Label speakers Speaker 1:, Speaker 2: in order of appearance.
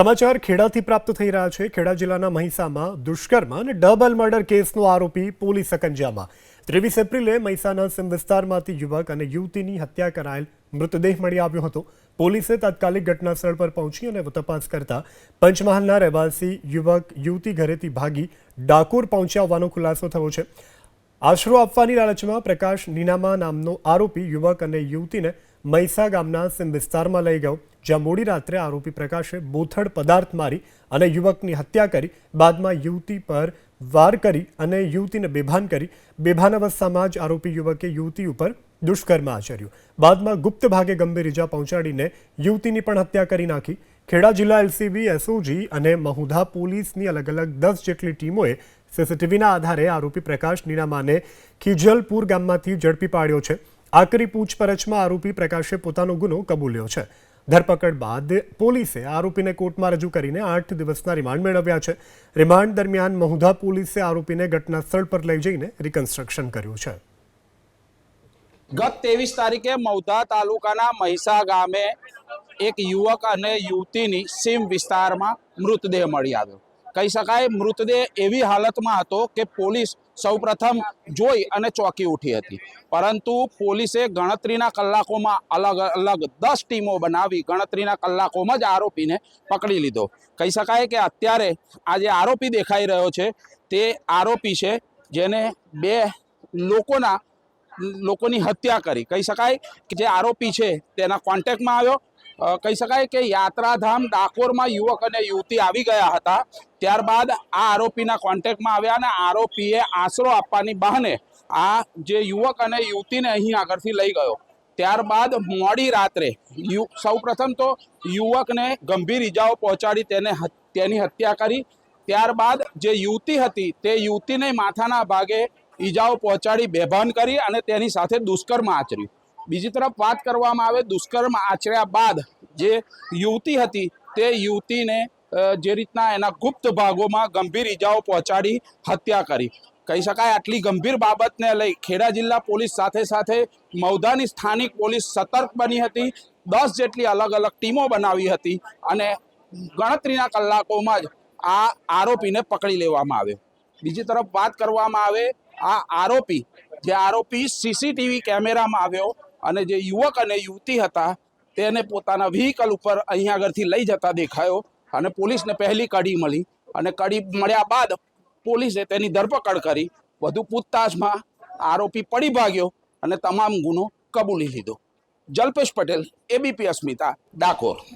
Speaker 1: સમાચાર ખેડાથી પ્રાપ્ત થઈ રહ્યા છે। ખેડા જિલ્લાના મહીસામાં દુષ્કર્મ અને ડબલ મર્ડર કેસનો આરોપી પોલીસ સકંજામાં। 23 એપ્રિલે મહીસાના સીમ વિસ્તારમાંથી યુવક અને યુવતીની હત્યા કરાયેલ મૃતદેહ મળી આવ્યો હતો। પોલીસે તાત્કાલિક ઘટનાસ્થળ પર પહોંચી અને તપાસ કરતા પંચમહાલના રહેવાસી યુવક યુવતી ઘરેથી ભાગી ડાકોર પહોંચ્યા હોવાનો ખુલાસો થયો છે। આશરો આપવાની લાલચમાં પ્રકાશ નીનામા નામનો આરોપી યુવક અને યુવતીને મહીસા ગામના સીમ વિસ્તારમાં લઈ ગયો, જ્યાં મોડી રાત્રે આરોપી પ્રકાશે બોથડ પદાર્થ મારી અને યુવકની હત્યા કરી। બાદમાં યુવતી પર વાર કરી અને યુવતીને બેભાન કરી। બેભાન અવસ્થામાં જ આરોપી યુવકે યુવતી ઉપર દુષ્કર્મ આચર્યું। બાદમાં ગુપ્ત ભાગે ગંભીર ઇજા પહોંચાડીને યુવતીની પણ હત્યા કરી નાખી। ખેડા જિલ્લા એલસીબી, એસઓજી અને મહુધા પોલીસની અલગ અલગ 10 જેટલી ટીમોએ સીસીટીવીના આધારે આરોપી પ્રકાશ નીનામાને ખીજલપુર ગામમાંથી ઝડપી પાડ્યો છે। આકરી પૂછપરછમાં આરોપી પ્રકાશે પોતાનો ગુનો કબૂલ્યો છે। ધરપકડ બાદ પોલીસે આરોપીને કોર્ટમાં રજૂ કરીને 8 દિવસના રિમાન્ડ મેળવ્યા છે। રિમાન્ડ દરમિયાન મહુધા પોલીસે આરોપીને ઘટના સ્થળ પર લઈ જઈને રિકન્સ્ટ્રક્શન કર્યું છે।
Speaker 2: ગત 23 તારીખે મહુધા તાલુકાના મહીસા ગામે એક યુવક અને યુવતીની સીમ વિસ્તારમાં મૃતદેહ મળી આવ્યો। કહી શકાય મૃતદેહ એવી હાલતમાં હતો કે પોલીસ સૌપ્રથમ જોઈ અને ચોંકી ઉઠી હતી, પરંતુ પોલીસે ગણતરીના કલાકોમાં અલગ અલગ 10 ટીમો બનાવી ગણતરીના કલાકોમાં જ આરોપીને પકડી લીધો। કહી શકાય કે અત્યારે આ જે આરોપી દેખાઈ રહ્યો છે તે આરોપી છે જેને 2 લોકોની હત્યા કરી। કહી શકાય કે જે આરોપી છે તેના કોન્ટેક્ટમાં આવ્યો। કહી શકાય કે યાત્રાધામ ડાકોરમાં યુવક અને યુવતી આવી ગયા હતા, ત્યારબાદ આ આરોપીના કોન્ટેક્ટમાં આવ્યા અને આરોપીએ આશરો આપવાની બહાને આ જે યુવક અને યુવતીને અહીં આગળથી લઈ ગયો। ત્યારબાદ મોડી રાત્રે સૌપ્રથમ તો યુવકને ગંભીર ઈજાઓ પહોંચાડી તેની હત્યા કરી। ત્યારબાદ જે યુવતી હતી તે યુવતીને માથાના ભાગે ઈજાઓ પહોંચાડી બેભાન કરી અને તેની સાથે દુષ્કર્મ આચર્યું। બીજી તરફ વાત કરવામાં આવે દુષ્કર્મ આચર્યા બાદ જે યુવતી હતી તે યુવતીને જે રીતના એના ગુપ્ત ભાગોમાં ગંભીર ઈજાઓ પહોંચાડી હત્યા કરી। કહી શકાય આટલી ગંભીર બાબતને લઈ ખેડા જિલ્લા પોલીસ સાથે સાથે મહુધાની સ્થાનિક પોલીસ સતર્ક બની હતી। 10 જેટલી અલગ અલગ ટીમો બનાવી હતી અને ગણતરીના કલાકોમાં જ આ આરોપીને પકડી લેવામાં આવ્યો। બીજી તરફ વાત કરવામાં આવે આ આરોપી સીસીટીવી કેમેરામાં આવ્યો અને જે યુવક અને યુવતી હતા તેને પોતાના વ્હીકલ ઉપર અહીં આગળથી લઈ જતા દેખાયો અને પોલીસને પહેલી કડી મળી અને કડી મળ્યા બાદ પોલીસે તેની ધરપકડ કરી। વધુ પૂછતાછમાં આરોપી પડી ભાગ્યો અને તમામ ગુનો કબૂલી લીધો। જલ્પેશ પટેલ, એબીપી અસ્મિતા, ડાકોર।